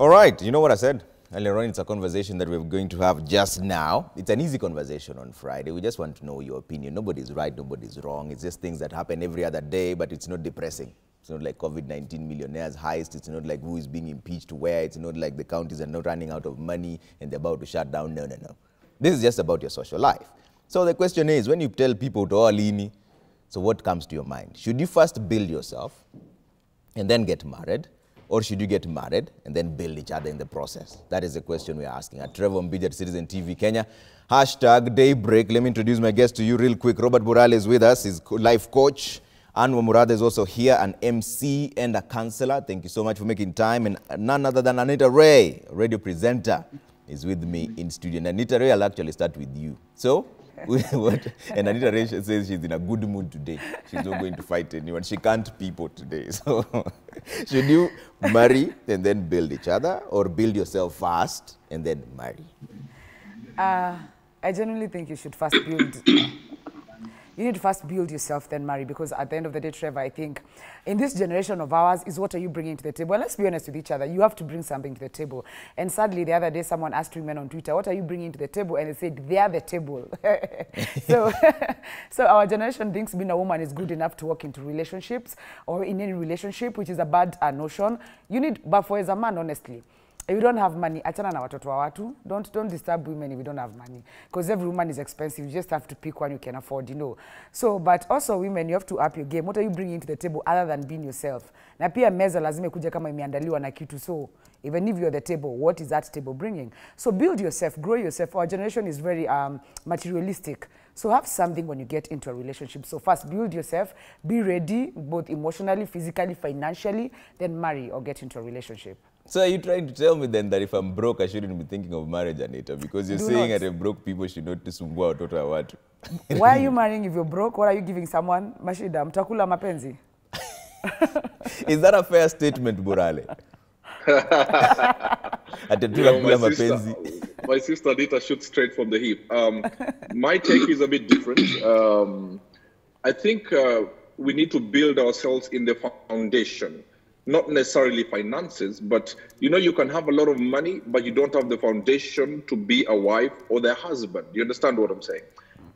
All right, you know what I said? Earlier on, it's a conversation that we're going to have just now. It's an easy conversation on Friday. We just want to know your opinion. Nobody's right, nobody's wrong. It's just things that happen every other day, but it's not depressing. It's not like COVID-19 millionaires heist. It's not like who is being impeached where. It's not like the counties are not running out of money and they're about to shut down. No, no, no. This is just about your social life. So the question is, when you tell people to Olini, so what comes to your mind? Should you first build yourself and then get married? Or should you get married and then build each other in the process? That is the question we are asking. At Trevor Mbija at Citizen TV Kenya. Hashtag Daybreak. Let me introduce my guest to you real quick. Robert Burale is with us. He's life coach. Anwar Murada is also here, an MC and a counselor. Thank you so much for making time. And none other than Anita Ray, radio presenter, is with me in studio. And Anita Ray, I'll actually start with you. So, and Anita Ray says she's in a good mood today. She's not going to fight anyone. She can't people today. So, should you marry and then build each other, or build yourself first and then marry? I genuinely think you should first build. You need to first build yourself, then marry, because at the end of the day, Trevor, I think in this generation of ours is what are you bringing to the table? And let's be honest with each other. You have to bring something to the table. And sadly, the other day, someone asked women on Twitter, what are you bringing to the table? And they said, they are the table. So our generation thinks being a woman is good enough to walk into relationships or in any relationship, which is a bad notion. You need, but for as a man, honestly, if you don't have money, achana na watoto wa watu. Don't disturb women if you don't have money. Because every woman is expensive. You just have to pick one you can afford, you know. So, but also women, you have to up your game. What are you bringing to the table other than being yourself? Na pia meza lazima kuja kama imeandaliwa na kitu. So, even if you're the table, what is that table bringing? So build yourself, grow yourself. Our generation is very materialistic. So have something when you get into a relationship. So first, build yourself, be ready, both emotionally, physically, financially, then marry or get into a relationship. So are you trying to tell me then that if I'm broke, I shouldn't be thinking of marriage, Anita? Because you're saying that broke people should not sumbua watoto wa watu. Why are you marrying if you're broke? What are you giving someone? Mashida, mtakula mapenzi. Is that a fair statement, Burale? My sister Anita shoots straight from the hip. My take is a bit different. I think we need to build ourselves in the foundation. Not necessarily finances, but you know, you can have a lot of money, but you don't have the foundation to be a wife or the husband. You understand what I'm saying?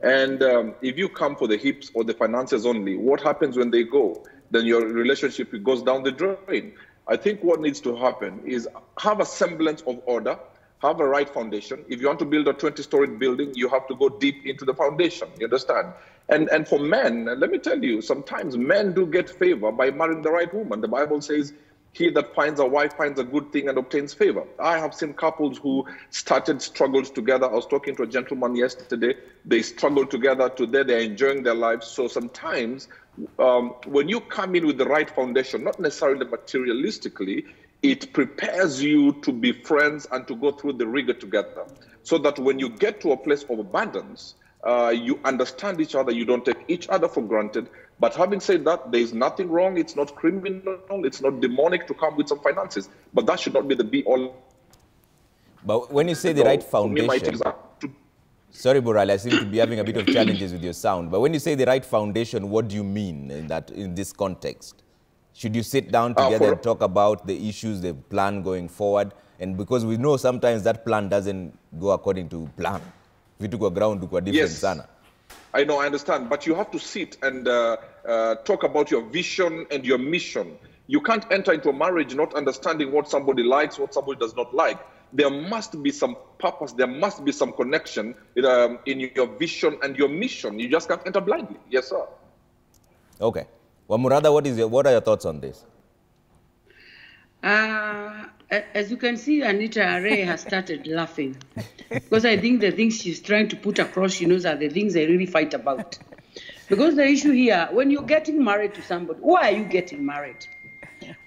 And if you come for the hips or the finances only, what happens when they go? Then your relationship goes down the drain. I think what needs to happen is have a semblance of order, have a right foundation. If you want to build a 20-story building, you have to go deep into the foundation. You understand? And for men, let me tell you, sometimes men do get favor by marrying the right woman. The Bible says, he that finds a wife finds a good thing and obtains favor. I have seen couples who started struggles together. I was talking to a gentleman yesterday. They struggled together. Today they're enjoying their lives. So sometimes when you come in with the right foundation, not necessarily materialistically, it prepares you to be friends and to go through the rigor together. So that when you get to a place of abundance, you understand each other, you don't take each other for granted. But having said that, there is nothing wrong, it's not criminal, it's not demonic to come with some finances. But that should not be the be-all. But when you say the right foundation... Sorry, Burale, I seem to be having a bit of challenges with your sound. But when you say the right foundation, what do you mean in this context? Should you sit down together and talk about the issues, the plan going forward? And because we know sometimes that plan doesn't go according to plan. If you took a ground, different sana. I know, I understand. But you have to sit and talk about your vision and your mission. You can't enter into a marriage not understanding what somebody likes, what somebody does not like. There must be some purpose. There must be some connection in your vision and your mission. You just can't enter blindly. Yes, sir. Okay. Well, Murada, what are your thoughts on this? As you can see, Anita Ray has started laughing. Because I think the things she's trying to put across, she knows, are the things I really fight about. Because the issue here, when you're getting married to somebody, why are you getting married?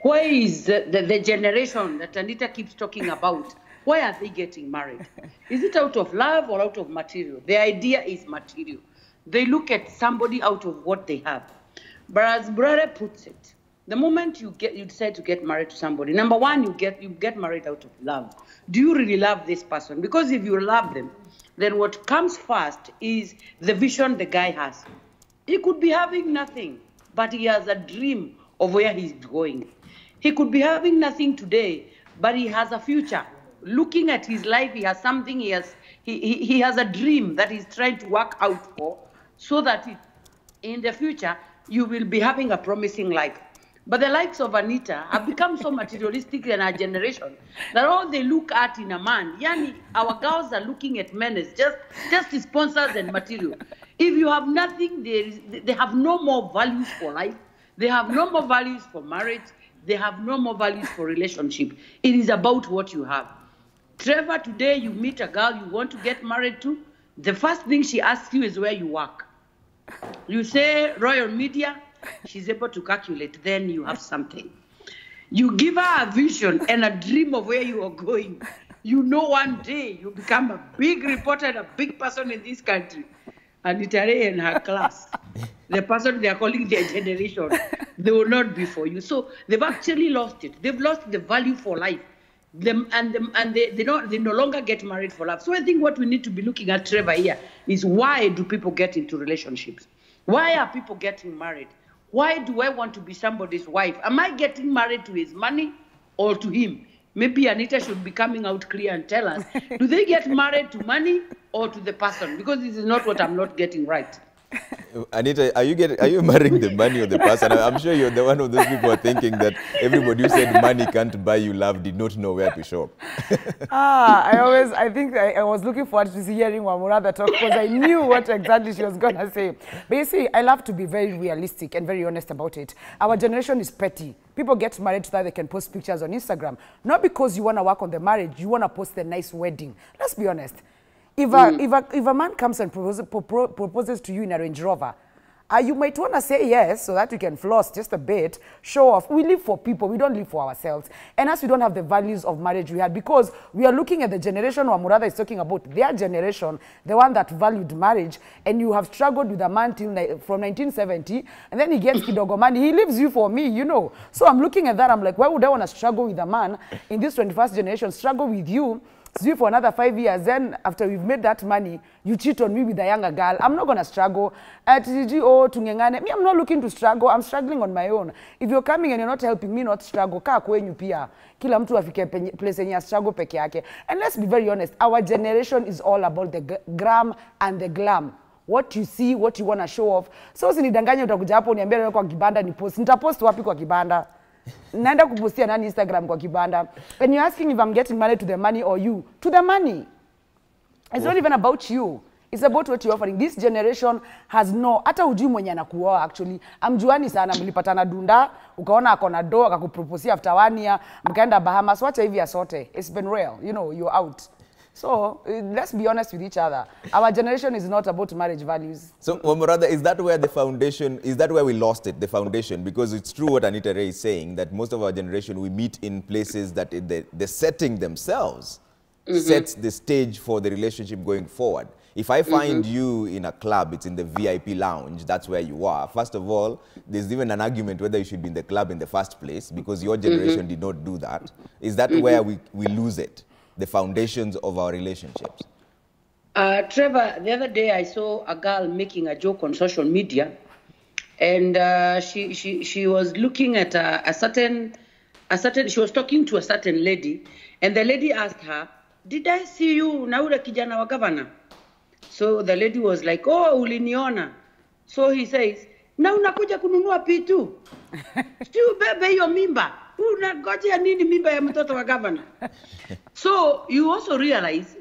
Why is the generation that Anita keeps talking about, why are they getting married? Is it out of love or out of material? The idea is material. They look at somebody out of what they have. But as Burale puts it, the moment you decide to get married to somebody, number one, you get married out of love. Do you really love this person? Because if you love them, then what comes first is the vision the guy has. He could be having nothing, but he has a dream of where he's going. He could be having nothing today, but he has a future. Looking at his life, he has something, he has a dream that he's trying to work out for, so that in the future, you will be having a promising life. But the likes of Anita have become so materialistic in our generation that all they look at in a man, yani, our girls are looking at men as just sponsors and material. If you have nothing, they have no more values for life. They have no more values for marriage. They have no more values for relationship. It is about what you have. Trevor, today you meet a girl you want to get married to, the first thing she asks you is where you work. You say Royal Media, she's able to calculate, then you have something. You give her a vision and a dream of where you are going. You know one day you become a big reporter and a big person in this country. Anita Ray and her class, the person they are calling their generation, they will not be for you. So they've actually lost it. They've lost the value for life. They no longer get married for love. So I think what we need to be looking at, Trevor, here is, why do people get into relationships? Why are people getting married? Why do I want to be somebody's wife? Am I getting married to his money or to him? Maybe Anita should be coming out clear and tell us, do they get married to money or to the person? Because this is not what I'm not getting right. Anita, are you marrying the money or the person? I'm sure you're the one of those people who are thinking that everybody who said money can't buy you love did not know where to shop. I think I was looking forward to hearing Wamurada talk, because I knew what exactly she was going to say. But you see, I love to be very realistic and very honest about it. Our generation is petty. People get married so that they can post pictures on Instagram. Not because you want to work on the marriage, you want to post a nice wedding. Let's be honest. If a man comes and proposes to you in a Range Rover, you might want to say yes so that you can floss just a bit, show off. We live for people, we don't live for ourselves. And as we don't have the values of marriage we had, because we are looking at the generation Wamurada is talking about, their generation, the one that valued marriage, and you have struggled with a man from 1970, and then he gets kidogo money, he leaves you for me, you know. So I'm looking at that, I'm like, why would I want to struggle with a man in this 21st generation, struggle with you, see for another 5 years, then after we've made that money, you cheat on me with a younger girl. I'm not going to struggle. Me, I'm not looking to struggle. I'm struggling on my own. If you're coming and you're not helping me not struggle, kaa kwenyu pia. Kila mtu afike place yenye struggle peke yake. And let's be very honest, our generation is all about the gram and the glam. What you see, what you want to show off. So usinidanganye utakuja hapo uniambia kwa kibanda ni post. Nitapost wapi kwa kibanda? Naenda kupostia nani Instagram kwa kibanda. And you're asking if I'm getting married to the money or you. To the money. It's not even about you. It's about what you're offering. This generation has no, hata ujui mwenye anakuoa actually. Amjuani sana, mlipatana dunda, ukaona akona do, akakuproposia after 1 year, mkaenda Bahamas, wacha hivi asote. It's been real. You know, you're out. So, let's be honest with each other. Our generation is not about marriage values. So, Wamurada, is that where the foundation, is that where we lost it, the foundation? Because it's true what Anita Ray is saying, that most of our generation, we meet in places that the setting themselves sets the stage for the relationship going forward. If I find you in a club, it's in the VIP lounge, that's where you are. First of all, there's even an argument whether you should be in the club in the first place, because your generation did not do that. Is that where we lose it? The foundations of our relationships? Trevor, the other day I saw a girl making a joke on social media, and she was looking at she was talking to a certain lady, and the lady asked her, "Did I see you na ule kijana wa governor?" So the lady was like, "Oh, uliniona." So he says, "Na unakuja kununua pitu? Still bebe hiyo mimba. Unangoja nini mimba ya mtoto wa governor?" So you also realize,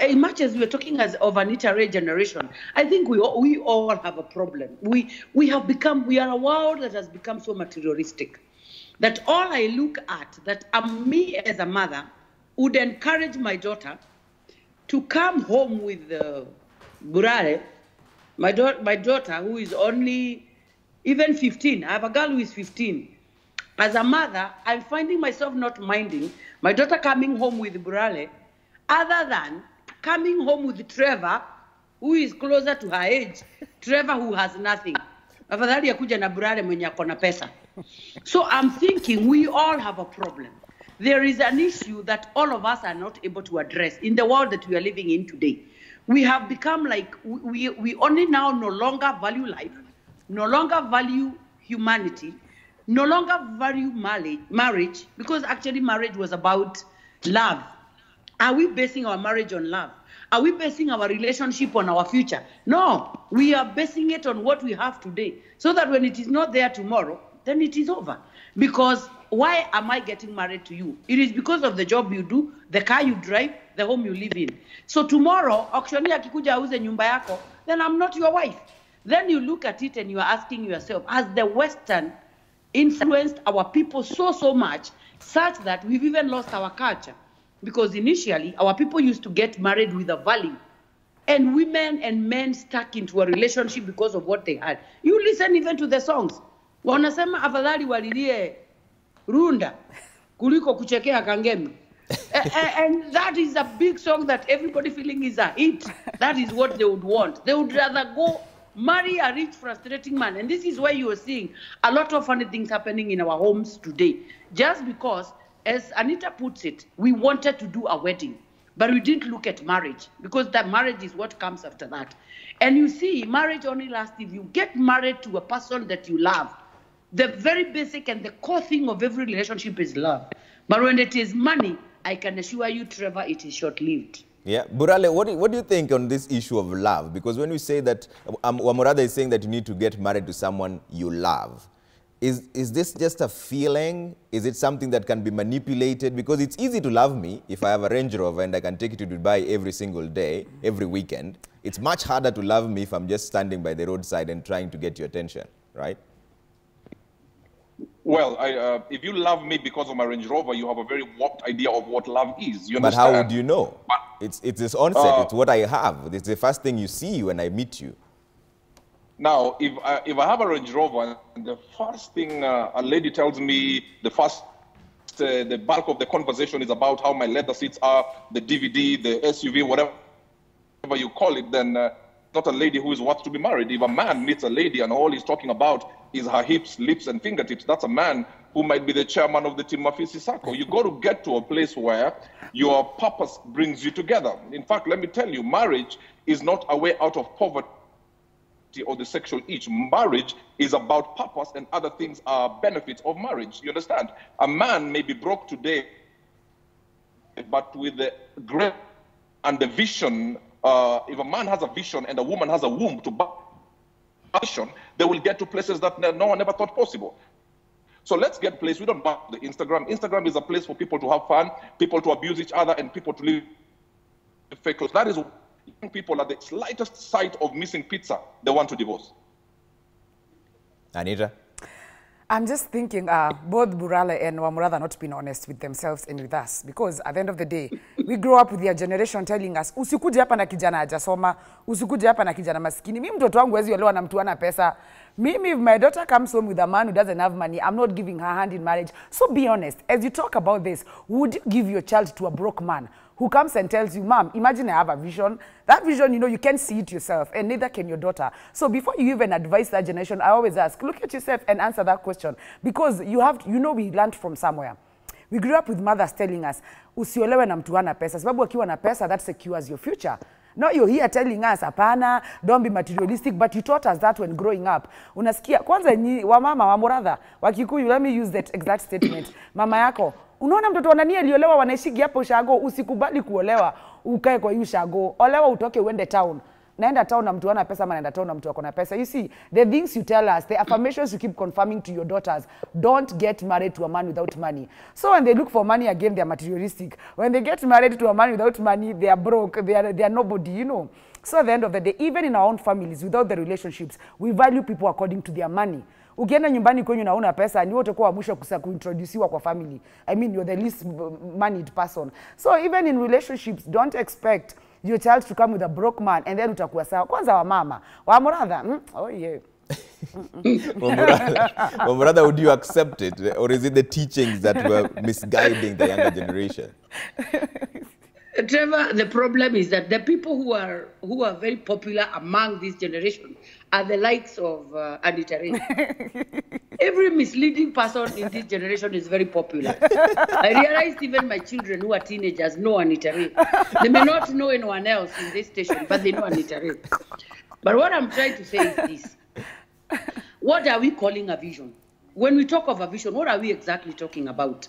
as much as we're talking as of an Anita generation, I think we all have a problem. We are a world that has become so materialistic that all I look at, that me as a mother would encourage my daughter to come home with Burale, my daughter who is only even 15. I have a girl who is 15. As a mother, I'm finding myself not minding my daughter coming home with Burale, other than coming home with Trevor, who is closer to her age, Trevor who has nothing. Afadhali ya kuja na Burale mwenye akona pesa. So I'm thinking we all have a problem. There is an issue that all of us are not able to address in the world that we are living in today. We have become like, we only now no longer value life, no longer value humanity. no longer value marriage because actually marriage was about love. Are we basing our marriage on love? Are we basing our relationship on our future? No, we are basing it on what we have today, so that when it is not there tomorrow, then it is over. Because why am I getting married to you? It is because of the job you do, the car you drive, the home you live in. So tomorrow, auctioneer akikuja auze nyumba yako, then I'm not your wife. Then you look at it and you are asking yourself, has the Western influenced our people so much, such that we've even lost our culture? Because initially, our people used to get married with a value. And women and men stuck into a relationship because of what they had. You listen even to the songs. Wanasema afadhali walilie runda kuliko kuchekea kangemi. And that is a big song that everybody feeling is a hit. That is what they would want. They would rather go marry a rich, frustrating man. And this is why you are seeing a lot of funny things happening in our homes today. Just because, as Anita puts it, we wanted to do a wedding, but we didn't look at marriage, because that marriage is what comes after that. And you see, marriage only lasts if you get married to a person that you love. The very basic and the core thing of every relationship is love. But when it is money, I can assure you, Trevor, it is short-lived. Yeah, Burale, what do you think on this issue of love? Because when we say that, Wamurada is saying that you need to get married to someone you love. Is this just a feeling? Is it something that can be manipulated? Because it's easy to love me if I have a Range Rover and I can take you to Dubai every single day, every weekend. It's much harder to love me if I'm just standing by the roadside and trying to get your attention, right? Well, if you love me because of my Range Rover, you have a very warped idea of what love is. You But understand? how would you know? It's this onset. It's what I have. It's the first thing you see when I meet you. Now, if I have a Range Rover, and the first thing a lady tells me, the bulk of the conversation is about how my leather seats are, the DVD, the SUV, whatever you call it, then not a lady who is worth to be married. If a man meets a lady and all he's talking about is her hips, lips, and fingertips, that's a man who might be the chairman of the Team Mafisi circle. You got to get to a place where your purpose brings you together. In fact, let me tell you, marriage is not a way out of poverty or the sexual itch. Marriage is about purpose, and other things are benefits of marriage. You understand? A man may be broke today, but with the great and the vision, if a man has a vision and a woman has a womb to vision, they will get to places that no one ever thought possible. So let's get place. We don't want the Instagram. Instagram is a place for people to have fun, people to abuse each other, and people to live fake clothes. That is young people at the slightest sight of missing pizza, they want to divorce. Anita? I'm just thinking both Burale and Wamurada are not being honest with themselves and with us, because at the end of the day, we grow up with their generation telling us, usikuje hapa na kijana hajasoma, usikuje hapa na kijana maskini. Mimi mtoto wangu hawezi olewa na mtu ana pesa. Mimi, if my daughter comes home with a man who doesn't have money, I'm not giving her hand in marriage. So be honest, as you talk about this, would you give your child to a broke man who comes and tells you, Mom, imagine I have a vision. That vision, you know, you can't see it yourself, and neither can your daughter. So before you even advise that generation, I always ask, look at yourself and answer that question. Because you have, you know, we learned from somewhere. We grew up with mothers telling us, usiolewe na mtu ana pesa. Sababu akiwa na pesa, that secures your future. Now you're here telling us, apana, don't be materialistic, but you taught us that when growing up. Unasikia, kwanza nyi, wamama, Wamurada, Wakikuyu, let me use that exact statement. Mama yako, unaona mtoto wanani aliolewa wanaishigi hapo ushago, usikubali kuolewa, ukae kwa ushago, olewa utoke uende town. Naenda town na mtu ana pesa, ama naenda town na mtu akona pesa. You see, the things you tell us, the affirmations you keep confirming to your daughters, don't get married to a man without money. So when they look for money again, they are materialistic. When they get married to a man without money, they are broke, they are nobody, you know. So at the end of the day, even in our own families, without the relationships, we value people according to their money. Ukienda nyumbani kwenyu na una pesa, ni wote kwa mwisho kuintroduciwa kwa family. I mean, you're the least moneyed person. So even in relationships, don't expect your child to come with a broke man and then utakuwa sawa. Kwanza wa mama, Wamurada, oh yeah. Wamurada, would you accept it? Or is it the teachings that were misguiding the younger generation? Trevor, the problem is that the people who are very popular among this generation are the likes of Anita Ray. Every misleading person in this generation is very popular. I realized even my children who are teenagers know Anita Ray. They may not know anyone else in this station, but they know Anita Ray. But what I'm trying to say is this. What are we calling a vision? when we talk of a vision, what are we exactly talking about?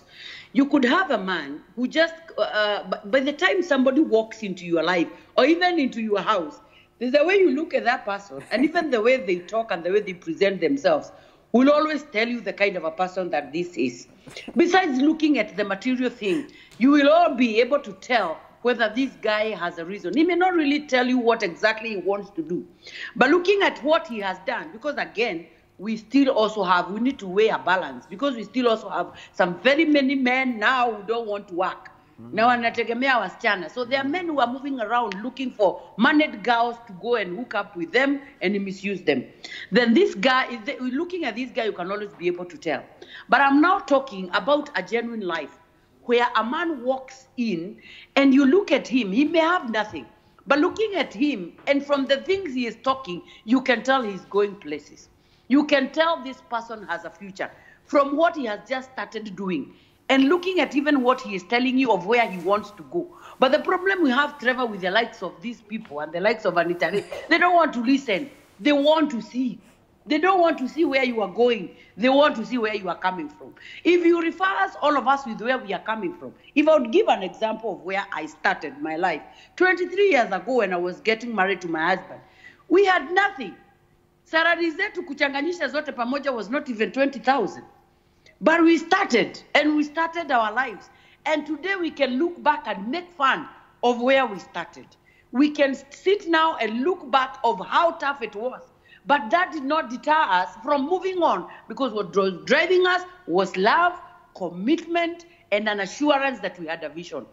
You could have a man who just, by the time somebody walks into your life or even into your house, there's the way you look at that person, and even the way they talk and the way they present themselves will always tell you the kind of a person that this is. Besides looking at the material thing, you will all be able to tell whether this guy has a reason. He may not really tell you what exactly he wants to do, but looking at what he has done, because again, we still also have, we need to weigh a balance, because we still also have some very many men now who don't want to work. Now wanategemea wasichana. So there are men who are moving around looking for married girls to go and hook up with them and misuse them. Then this guy, looking at this guy, you can always be able to tell. But I'm now talking about a genuine life where a man walks in and you look at him, he may have nothing. But looking at him and from the things he is talking, you can tell he's going places. You can tell this person has a future from what he has just started doing. And looking at even what he is telling you of where he wants to go. But the problem we have, Trevor, with the likes of these people and the likes of Anita, they don't want to listen. They want to see. They don't want to see where you are going. They want to see where you are coming from. If you refer us, all of us, with where we are coming from, if I would give an example of where I started my life, 23 years ago when I was getting married to my husband, we had nothing. Salary zetu kuchanganyisha zote pamoja was not even 20,000. But we started, and we started our lives. And today we can look back and make fun of where we started. We can sit now and look back of how tough it was. But that did not deter us from moving on, because what was driving us was love, commitment, and an assurance that we had a vision.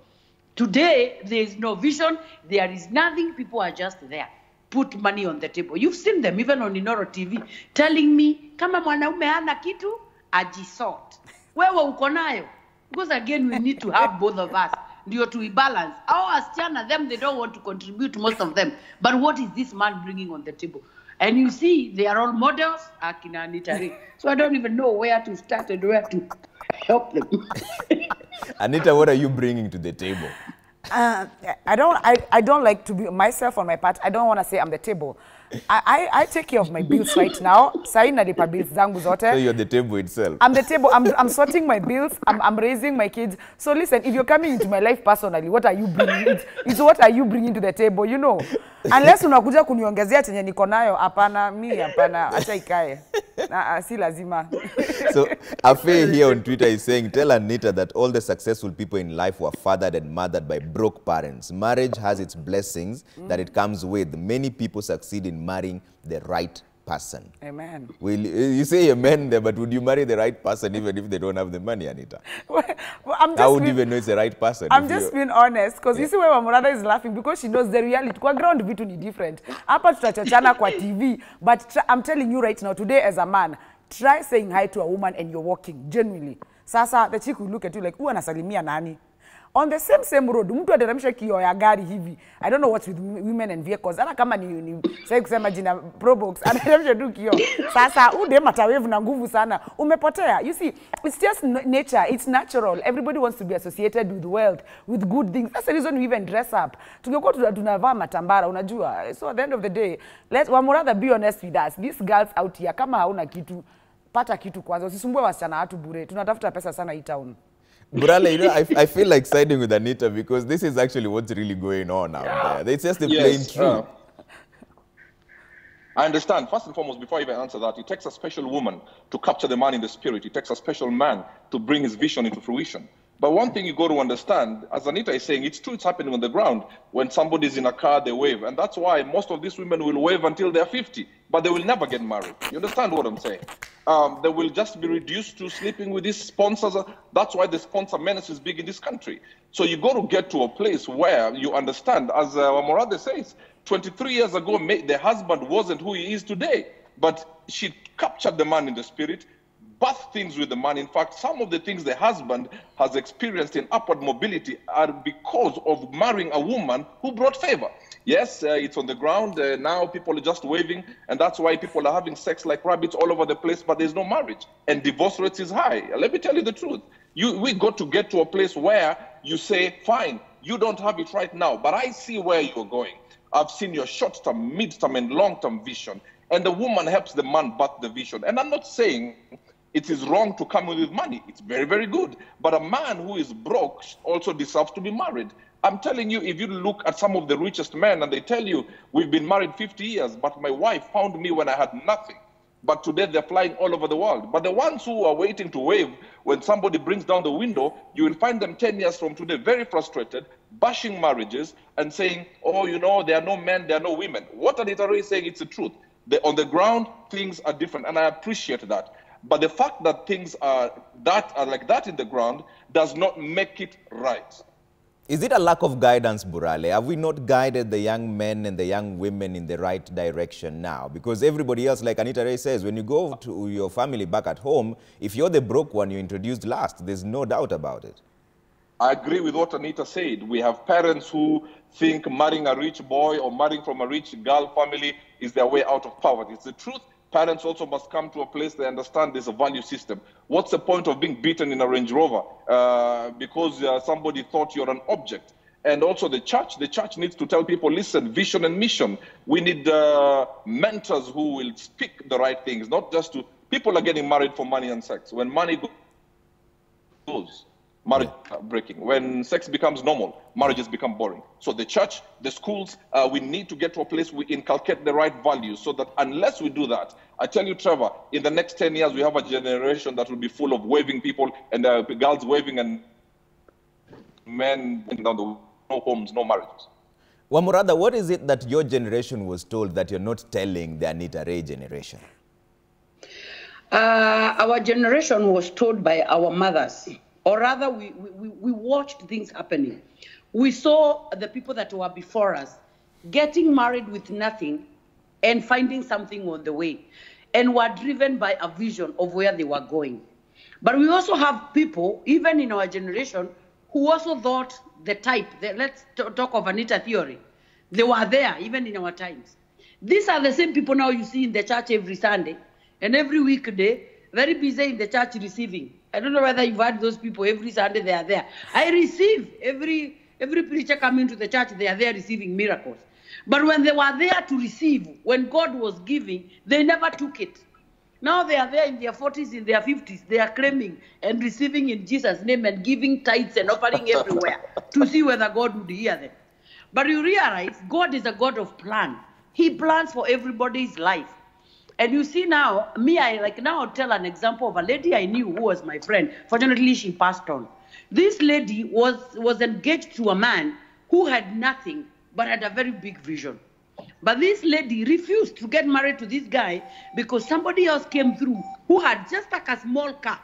Today, there is no vision. There is nothing. People are just there. Put money on the table. You've seen them, even on Inoro TV, telling me, kama mwanaume hana kitu, ajisort. Wewe uko nayo. Because again, we need to have both of us. Ndio to balance. Our wasichana, them, they don't want to contribute, most of them. But what is this man bringing on the table? And you see, they are all models, Akina Anita. So I don't even know where to start and where to help them. Anita, what are you bringing to the table? I don't like to be myself on my part. I don't want to say I'm the table. I take care of my bills right now. Sai nalipa bills zangu zote. So you're the table itself. I'm the table. I'm sorting my bills. I'm raising my kids. So listen, if you're coming into my life personally, what are you bringing? It's what are you bringing to the table, you know? Unless unakuja kuniongezea chenye niko nayo, hapana, mimi hapana, acha ikae. Si lazima. So Afe here on Twitter is saying, tell Anita that all the successful people in life were fathered and mothered by broke parents. Marriage has its blessings that it comes with. Many people succeed in marrying the right person. Amen. Will you say amen there, but would you marry the right person even if they don't have the money, Anita? Well, how would you even know it's the right person? I'm just being honest, because you see why my mother is laughing, because she knows the reality. Kwa ground vitu ni different. Hapa tutachachana kwa TV, but I'm telling you right now, today as a man, try saying hi to a woman and you're walking, genuinely. Sasa, the chick will look at you like, anasalimia nani? On the same road, mtu ateremsha kioo ya gari hivi. I don't know what's with women and vehicles. Ana kama ni sai kusema jina Probox, ateremsha tu kioo. Sasa dem atawevu na nguvu sana. Umepotea. You see, it's just nature. It's natural. Everybody wants to be associated with wealth, with good things. That's the reason we even dress up. Tungekuwa tunavaa matambara, unajua. So at the end of the day, let's rather be honest with us. These girls out here, kama hauna kitu, pata kitu kwanza. Usisumbue wasichana watu bure. Tunatafuta pesa sana hii town. Burale, you know, I feel like siding with Anita because this is actually what's really going on out there. It's just the plain truth. I understand. First and foremost, before I even answer that, it takes a special woman to capture the man in the spirit. It takes a special man to bring his vision into fruition. But one thing you got to understand, as Anita is saying, it's true, it's happening on the ground. When somebody's in a car, they wave. And that's why most of these women will wave until they're 50, but they will never get married. You understand what I'm saying? They will just be reduced to sleeping with these sponsors. That's why the sponsor menace is big in this country. So you got to get to a place where you understand, as Morade says, 23 years ago, the husband wasn't who he is today, but she captured the man in the spirit, birth things with the man. In fact, some of the things the husband has experienced in upward mobility are because of marrying a woman who brought favor. Yes, it's on the ground. Now people are just waving, and that's why people are having sex like rabbits all over the place, but there's no marriage. And divorce rates is high. Let me tell you the truth. We got to get to a place where you say, fine, you don't have it right now, but I see where you're going. I've seen your short-term, mid-term, and long-term vision. And the woman helps the man birth the vision. And I'm not saying It is wrong to come in with money. It's very, very good. But a man who is broke also deserves to be married. I'm telling you, if you look at some of the richest men and they tell you, we've been married 50 years, but my wife found me when I had nothing. But today they're flying all over the world. But the ones who are waiting to wave when somebody brings down the window, you will find them 10 years from today very frustrated, bashing marriages and saying, oh, you know, there are no men, there are no women. What Anita Ray is saying, it's the truth. On the ground, things are different, and I appreciate that. But the fact that things are like that in the ground does not make it right. Is it a lack of guidance, Burale? Have we not guided the young men and the young women in the right direction now? Because everybody else, like Anita Ray says, when you go to your family back at home, if you're the broke one, you're introduced last. There's no doubt about it. I agree with what Anita said. We have parents who think marrying a rich boy or marrying from a rich girl family is their way out of poverty. It's the truth. Parents also must come to a place they understand there's a value system. What's the point of being beaten in a Range Rover because somebody thought you're an object? And also the church needs to tell people, listen, vision and mission. We need mentors who will speak the right things, not just to, people are getting married for money and sex. When money goes, marriage breaking. When sex becomes normal, marriages become boring. So the church, the schools, we need to get to a place we inculcate the right values, so that unless we do that, I tell you, Trevor, in the next 10 years, we have a generation that will be full of waving people and girls waving and men down the no homes, no marriages. Wamurada, what is it that your generation was told that you're not telling the Anita Ray generation? Our generation was told by our mothers. Or rather, we watched things happening. We saw the people that were before us getting married with nothing and finding something on the way, and were driven by a vision of where they were going. But we also have people, even in our generation, who also thought the type, let's talk of Anita theory. They were there, even in our times. These are the same people now you see in the church every Sunday and every weekday, very busy in the church receiving. I don't know whether you've had those people every Sunday, they are there. I receive every preacher coming to the church, they are there receiving miracles. But when they were there to receive, when God was giving, they never took it. Now they are there in their 40s, in their 50s, they are claiming and receiving in Jesus' name and giving tithes and offering everywhere to see whether God would hear them. But you realize God is a God of plan. He plans for everybody's life. And you see now, I'll tell an example of a lady I knew who was my friend. Fortunately, she passed on. This lady was engaged to a man who had nothing but had a very big vision. But this lady refused to get married to this guy because somebody else came through who had just like a small car,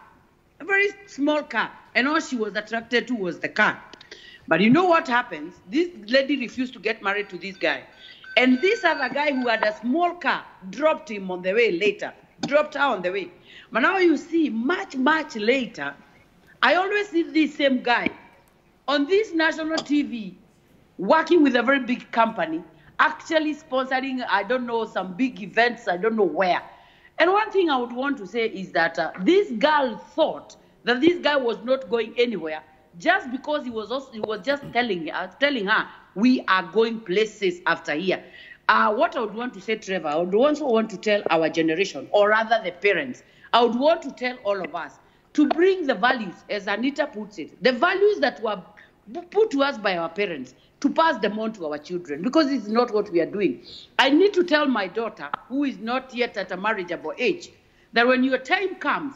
a very small car, and all she was attracted to was the car. But you know what happens? This lady refused to get married to this guy. And this other guy who had a small car dropped him on the way later, dropped her on the way. But now you see, much, much later, I always see this same guy on this national TV, working with a very big company, actually sponsoring, I don't know, some big events, I don't know where. And one thing I would want to say is that this girl thought that this guy was not going anywhere just because he was just telling her, we are going places after here. What I would want to say, Trevor, I would also want to tell our generation, or rather the parents, I would want to tell all of us to bring the values, as Anita puts it, the values that were put to us by our parents, to pass them on to our children, because it's not what we are doing. I need to tell my daughter, who is not yet at a marriageable age, that when your time comes,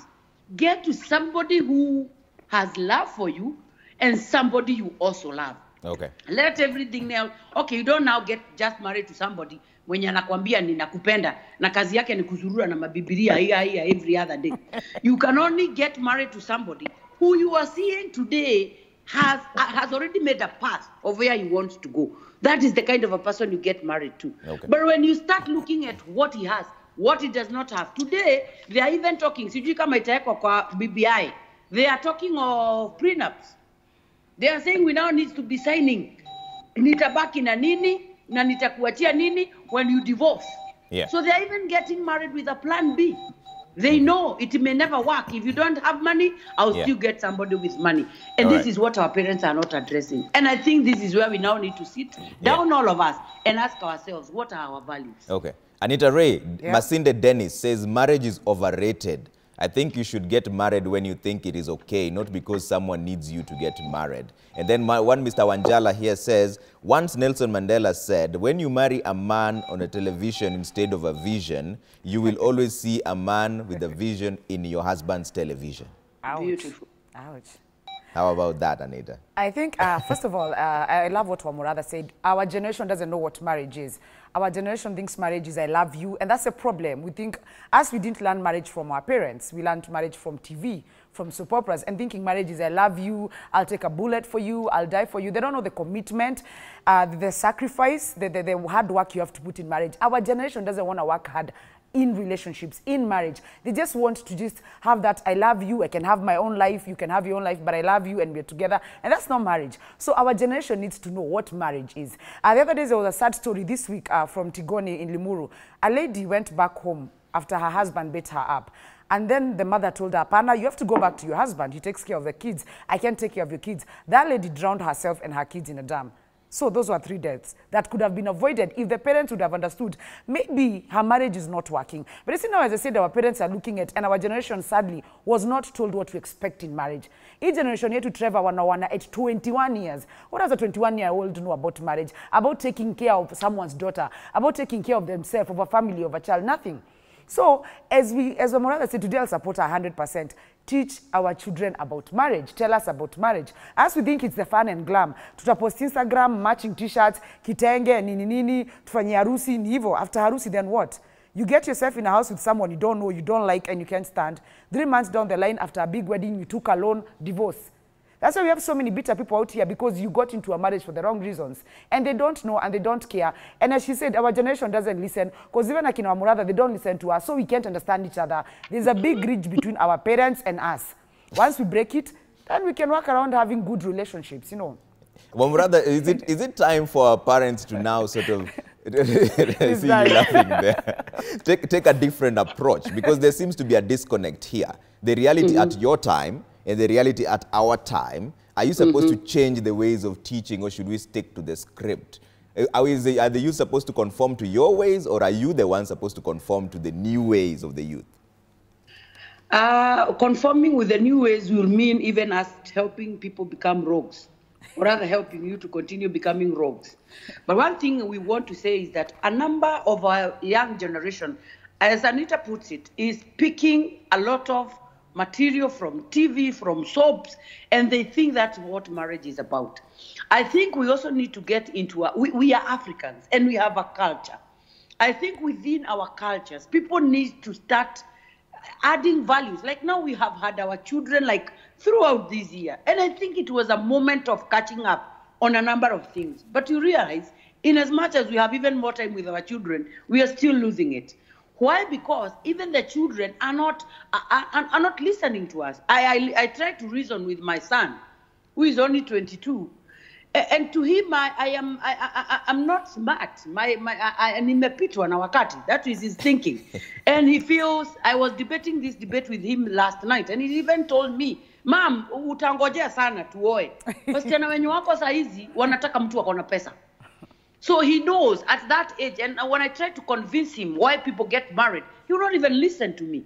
get to somebody who has love for you and somebody you also love. Okay. Let everything else, okay, you don't now get just married to somebody mwenye anakwambia ninakupenda na kazi yake ni kuzurura na mabibilia every other day. You can only get married to somebody who you are seeing today has already made a path of where you want to go. That is the kind of a person you get married to. Okay. But when you start looking at what he has, what he does not have, today they are even talking, sijui kama itaekwa kwa BBI, they are talking of prenups. They are saying we now need to be signing nitabaki na nini na nitakuachia nini when you divorce. Yeah. So they are even getting married with a plan B. They know it may never work. If you don't have money, I'll still get somebody with money. And this is what our parents are not addressing. And I think this is where we now need to sit down, all of us, and ask ourselves, what are our values? Okay. Anita Ray, Masinde Dennis says marriage is overrated. I think you should get married when you think it is okay, not because someone needs you to get married. And then one Mr. Wanjala here says, once Nelson Mandela said, when you marry a man on a television instead of a vision, you will always see a man with a vision in your husband's television. Ouch. Beautiful. Ouch. How about that, Anita? I think, first of all, I love what Wamurada said. Our generation doesn't know what marriage is. Our generation thinks marriage is I love you, and that's a problem. We think, as we didn't learn marriage from our parents, we learned marriage from TV, from soap operas, and thinking marriage is I love you, I'll take a bullet for you, I'll die for you. They don't know the commitment, the sacrifice, the hard work you have to put in marriage. Our generation doesn't want to work hard in relationships, in marriage. They just want to just have that, I love you, I can have my own life, you can have your own life, but I love you and we're together. And that's not marriage. So our generation needs to know what marriage is. The other day there was a sad story this week from Tigoni in Limuru. A lady went back home after her husband beat her up. And then the mother told her, Pana, you have to go back to your husband. He takes care of the kids. I can't take care of your kids. That lady drowned herself and her kids in a dam. So those were 3 deaths that could have been avoided if the parents would have understood. Maybe her marriage is not working. But you see now, as I said, our parents are looking at, and our generation, sadly, was not told what to expect in marriage. Each generation here to Trevor Wanawana at 21 years. What does a 21-year-old know about marriage? About taking care of someone's daughter, about taking care of themselves, of a family, of a child, nothing. So, as Wamurada said, today I'll support her 100%. Teach our children about marriage. Tell us about marriage. As we think it's the fun and glam, tutapost Instagram, matching t-shirts, kitenge, nini nini, tufanye harusi, ni hivyo. After harusi, then what? You get yourself in a house with someone you don't know, you don't like, and you can't stand. 3 months down the line, after a big wedding, you took a loan, divorce. That's why we have so many bitter people out here, because you got into a marriage for the wrong reasons. And they don't know and they don't care. And as she said, our generation doesn't listen, because even like in our Wamurada, they don't listen to us, so we can't understand each other. There's a big ridge between our parents and us. Once we break it, then we can work around having good relationships, you know. Wamurada, is it time for our parents to now sort of see you laughing there? Take a different approach, because there seems to be a disconnect here. The reality at your time and the reality at our time, are you supposed to change the ways of teaching, or should we stick to the script? Are the youth supposed to conform to your ways, or are you the one supposed to conform to the new ways of the youth? Conforming with the new ways will mean even us helping people become rogues, or rather helping you to continue becoming rogues. But one thing we want to say is that a number of our young generation, as Anita puts it, is picking a lot of material from TV, from soaps, and they think that's what marriage is about. I think we also need to get into we are Africans and we have a culture. I think within our cultures, people need to start adding values. Like now we have had our children like throughout this year, and I think it was a moment of catching up on a number of things. But you realize, in as much as we have even more time with our children, we are still losing it. Why? Because even the children are not listening to us. I try to reason with my son, who is only 22, and to him I'm not smart. Nimepitwa na wakati. That is his thinking, and he feels. I was debating this debate with him last night, and he even told me, "Mom, utangojea sana tuoe. Wasichana wenye wako saa hizi wanataka mtu akona pesa." So he knows at that age, and when I try to convince him why people get married, he will not even listen to me.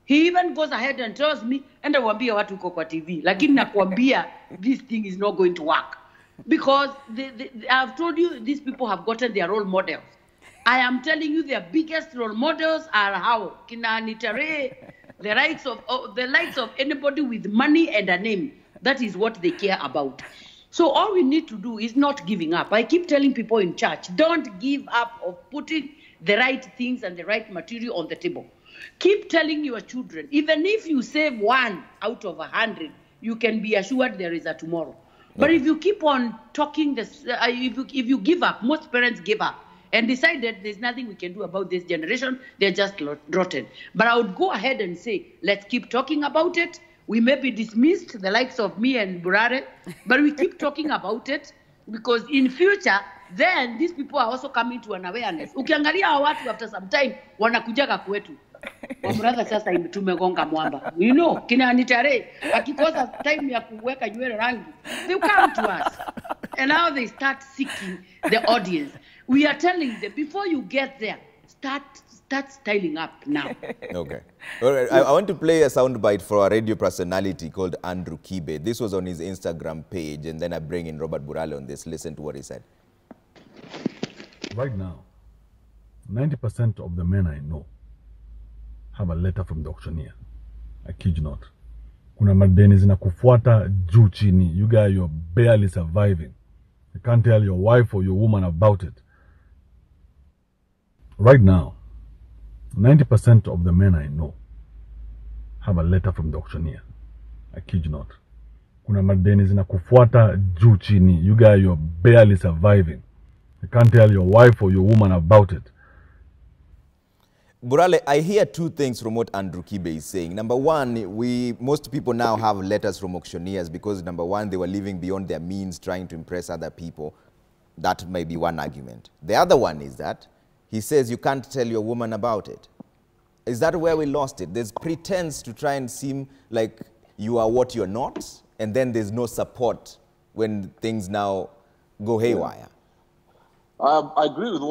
He even goes ahead and tells me, "Enda waambia watu uko kwa TV, lakini nakwambia this thing is not going to work." Because I've told you, these people have gotten their role models. I am telling you, their biggest role models are how? Kina Anitare, the likes of anybody with money and a name. That is what they care about. So all we need to do is not giving up. I keep telling people in church, don't give up of putting the right things and the right material on the table. Keep telling your children, even if you save 1 out of 100, you can be assured there is a tomorrow. But if you keep on talking this, if you give up, most parents give up and decided there's nothing we can do about this generation, they're just rotten. But I would go ahead and say, let's keep talking about it. We may be dismissed, the likes of me and Burale, but we keep talking about it, because in future, then these people are also coming to an awareness. Ukiangalia hawa watu after some time, wanakujaga kwetu. Wamrada sasa tumegonga mwamba. You know, kina Anitare, akikosa time ya kuweka nywele rangi, they come to us. And now they start seeking the audience. We are telling them, before you get there, start styling up now. Okay. All right. I want to play a soundbite for a radio personality called Andrew Kibe. This was on his Instagram page, and then I bring in Robert Burale on this. Listen to what he said. Right now, 90% of the men I know have a letter from the auctioneer. I kid you not. Kuna madeni zinakufuata juu chini. You guys, you're barely surviving. You can't tell your wife or your woman about it. Right now, 90% of the men I know have a letter from the auctioneer. I kid you not. Kuna madeni zinakufuata juu chini. You guys, you're barely surviving. You can't tell your wife or your woman about it. Burale, I hear two things from what Andrew Kibe is saying. Number one, most people now have letters from auctioneers because, number one, they were living beyond their means, trying to impress other people. That may be one argument. The other one is that he says you can't tell your woman about it. Is that where we lost it? There's pretense to try and seem like you are what you're not, and then there's no support when things now go haywire. I agree with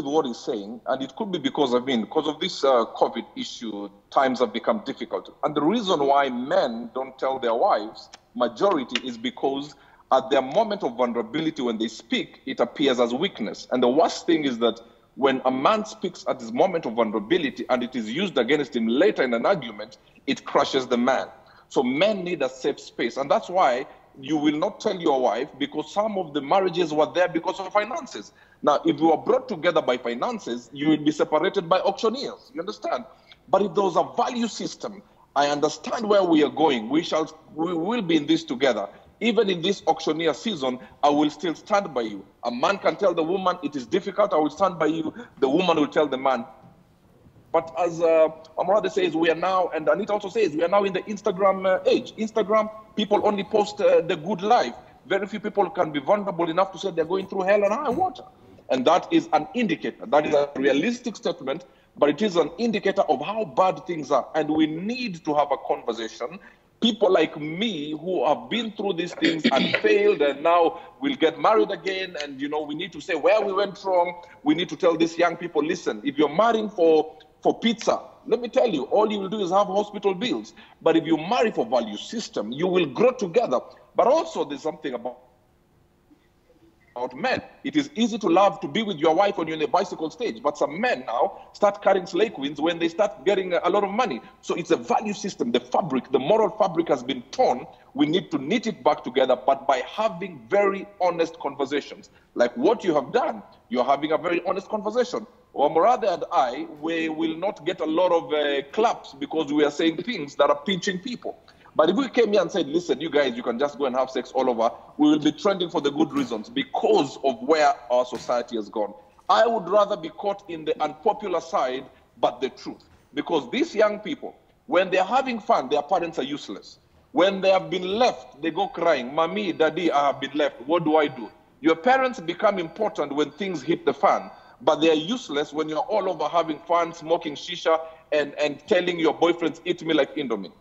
what he's saying, and it could be because of this COVID issue, times have become difficult. And the reason why men don't tell their wives, majority, is because at their moment of vulnerability, when they speak, it appears as weakness. And the worst thing is that when a man speaks at his moment of vulnerability and it is used against him later in an argument, it crushes the man. So men need a safe space, and that's why you will not tell your wife, because some of the marriages were there because of finances. Now, if you are brought together by finances, you will be separated by auctioneers. You understand? But if there was a value system, I understand where we are going. We will be in this together. Even in this auctioneer season, I will still stand by you. A man can tell the woman it is difficult, I will stand by you. The woman will tell the man. But as Amorade says, we are now, and Anita also says, we are now in the Instagram age. Instagram, people only post the good life. Very few people can be vulnerable enough to say they're going through hell and high water. And that is an indicator. That is a realistic statement, but it is an indicator of how bad things are. And we need to have a conversation. People like me who have been through these things and failed and now will get married again. And, we need to say where we went wrong. We need to tell these young people, listen, if you're marrying for pizza, let me tell you, all you will do is have hospital bills. But if you marry for value system, you will grow together. But also there's something about men. It is easy to love to be with your wife when you're in the bicycle stage. But some men now start carrying slay queens when they start getting a lot of money. So it's a value system. The fabric, the moral fabric has been torn. We need to knit it back together, but by having very honest conversations. Like what you have done, you're having a very honest conversation. Omorade and I, we will not get a lot of claps because we are saying things that are pinching people. But if we came here and said, listen, you guys, you can just go and have sex all over, we will be trending for the good reasons because of where our society has gone. I would rather be caught in the unpopular side, but the truth. Because these young people, when they're having fun, their parents are useless. When they have been left, they go crying, Mommy, Daddy, I have been left. What do I do? Your parents become important when things hit the fan, but they are useless when you're all over having fun, smoking shisha, and telling your boyfriends, eat me like Indomie.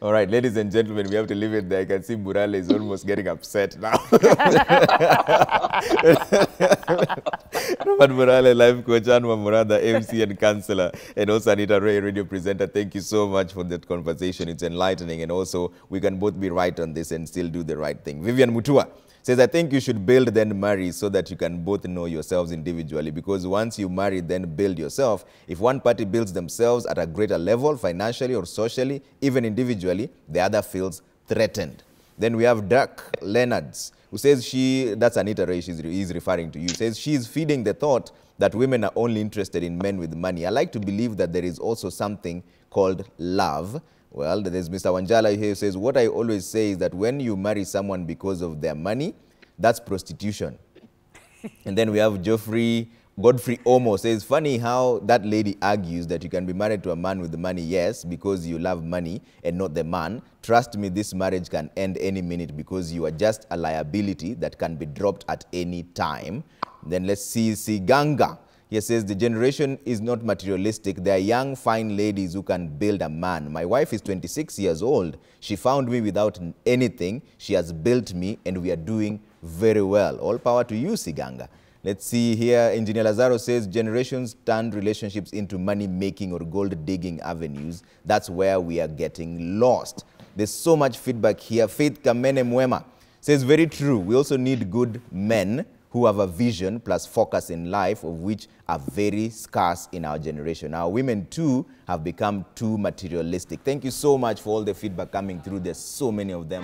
All right, ladies and gentlemen, we have to leave it there. I can see Burale is almost getting upset now. Robert Burale, life coach, Anwa Murada, MC and counselor, and also Anita Ray, radio presenter. Thank you so much for that conversation. It's enlightening, and also we can both be right on this and still do the right thing. Vivian Mutua says, I think you should build then marry so that you can both know yourselves individually, because once you marry, then build yourself. If one party builds themselves at a greater level, financially or socially, even individually, the other feels threatened. Then we have Dirk Leonards, who says that's Anita Ray, he's referring to you, says she's feeding the thought that women are only interested in men with money. I like to believe that there is also something called love. Well, there's Mr. Wanjala here who says, what I always say is that when you marry someone because of their money, that's prostitution. And then we have Godfrey Omo says, funny how that lady argues that you can be married to a man with money, yes, because you love money and not the man. Trust me, this marriage can end any minute because you are just a liability that can be dropped at any time. Then let's see Siganga. He says, the generation is not materialistic. They are young, fine ladies who can build a man. My wife is 26 years old. She found me without anything. She has built me, and we are doing very well. All power to you, Siganga. Let's see here. Engineer Lazaro says generations turned relationships into money-making or gold-digging avenues. That's where we are getting lost. There's so much feedback here. Faith Kamene Mwema says, very true. We also need good men who have a vision plus focus in life, of which are very scarce in our generation. Our women, too, have become too materialistic. Thank you so much for all the feedback coming through. There's so many of them.